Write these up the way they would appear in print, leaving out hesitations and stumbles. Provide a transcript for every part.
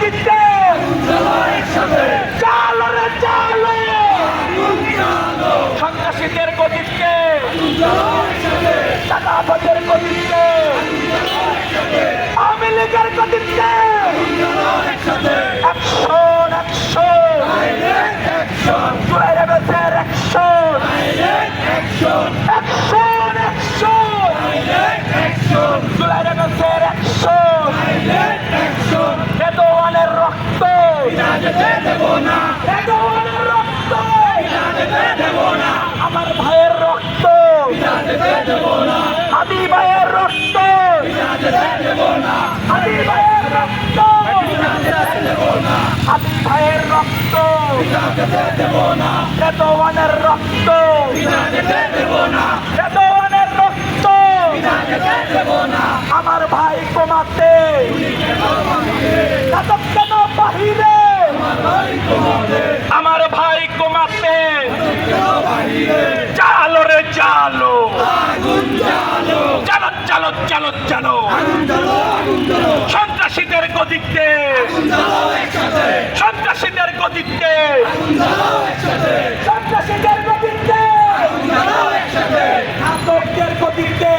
গদিতে চালো রে চালো, সন্ত্রাসীদের গদিতে চাঁদাবাজের গদিতে আওয়ামী লীগের গদিতে অ্যাকশন অ্যাকশন জুলাই রেবেলসের অ্যাকশন অ্যাকশন অ্যাকশন জুলাই রেবেলসের অ্যাকশন রেদওয়ানের রক্ত রেদওয়ানের রক্ত আমার ভাইয়ের রক্ত হাদি ভাইয়ের রক্ত হাদি ভাইয়ের রক্ত হাদি ভাইয়ের রক্ত রেদওয়ানের রক্ত রেদওয়ানের রক্ত আমার ভাই কমাতে কেন বাহিরে আমার ভাই কমাতে চালো রে চালো চালো চালো চালো চালো সন্ত্রাসীদের গদিতে সন্ত্রাসীদের গদিতে সন্ত্রাসীদের গদিতে আতঙ্কের গদিতে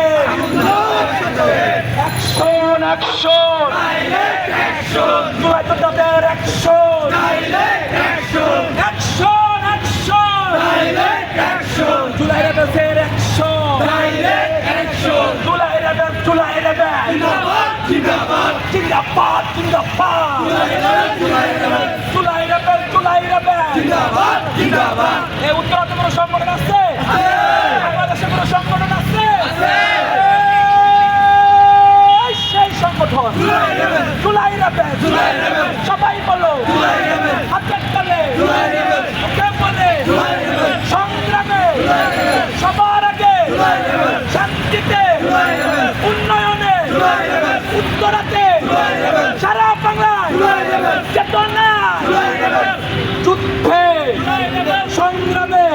অ্যাকশন অ্যাকশন জুলাই যোদ্ধাদের অ্যাকশন অ্যাকশন অ্যাকশন জুলাই রেবেলসের অ্যাকশন জুলাই রেবেল জিন্দাবাদ জিন্দাবাদ জুলাই রেবেল জিন্দাবাদ এই উত্তরাতে কোনো সংগঠন আছে? বাংলাদেশে কোনো সংগঠন আছে? সেই সংগঠন জুলাই রেবেল সবাই বলো হাতের তালে বলে সংগ্রামে সবার আগে শান্তিতে উন্নয়নে উত্তরাতে সারা বাংলায় চেতনা যুদ্ধে সংগ্রামে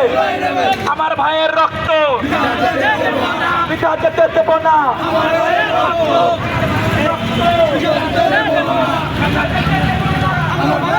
আমার ভাইয়ের রক্ত পিতা যেতে দেব না আমার